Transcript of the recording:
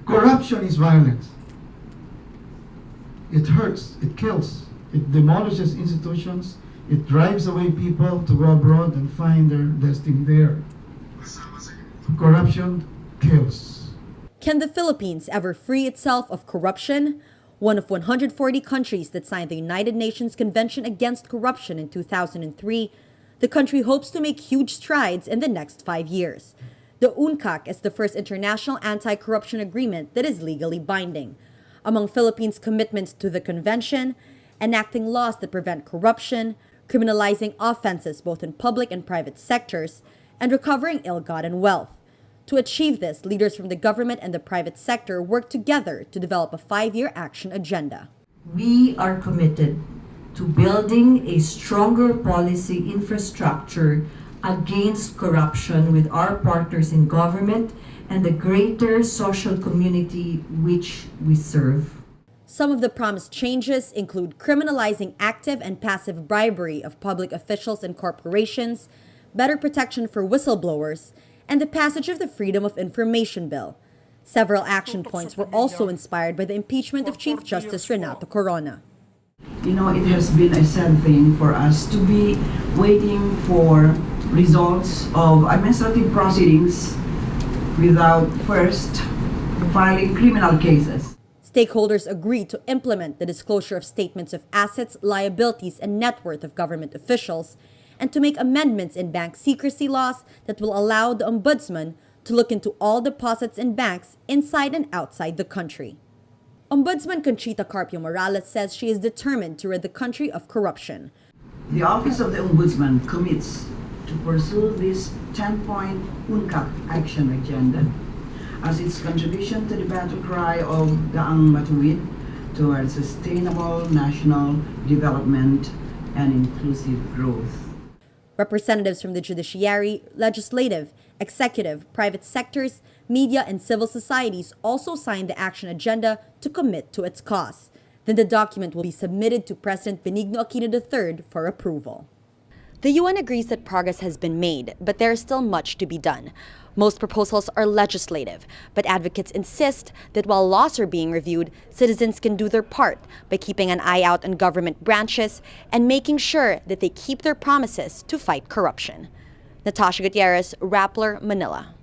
Corruption is violence. It hurts, it kills, it demolishes institutions, it drives away people to go abroad and find their destiny there. Corruption kills. Can the Philippines ever free itself of corruption? One of 140 countries that signed the United Nations Convention Against Corruption in 2003, the country hopes to make huge strides in the next 5 years. The UNCAC is the first international anti-corruption agreement that is legally binding. Among Philippines' commitments to the convention, enacting laws that prevent corruption, criminalizing offenses both in public and private sectors, and recovering ill-gotten wealth. To achieve this, leaders from the government and the private sector work together to develop a 5-year action agenda. We are committed to building a stronger policy infrastructure against corruption with our partners in government and the greater social community which we serve. Some of the promised changes include criminalizing active and passive bribery of public officials and corporations, better protection for whistleblowers, and the passage of the Freedom of Information Bill. Several action points were also inspired by the impeachment of Chief Justice Renato Corona. You know, it has been a sad thing for us to be waiting for results of administrative proceedings without first filing criminal cases. Stakeholders agreed to implement the disclosure of statements of assets, liabilities, and net worth of government officials, and to make amendments in bank secrecy laws that will allow the Ombudsman to look into all deposits in banks inside and outside the country. Ombudsman Conchita CARPIO-MORALES says she is determined to rid the country of corruption. The Office of the Ombudsman commits to pursue this 10-point UNCAC action agenda as its contribution to the battle cry of Daang Matuwid towards sustainable national development and inclusive growth. Representatives from the judiciary, legislative, executive, private sectors, media, and civil societies also signed the action agenda to commit to its cause. Then the document will be submitted to President Benigno Aquino III for approval. The UN agrees that progress has been made, but there is still much to be done. Most proposals are legislative, but advocates insist that while laws are being reviewed, citizens can do their part by keeping an eye out on government branches and making sure that they keep their promises to fight corruption. Natashya Gutierrez, Rappler, Manila.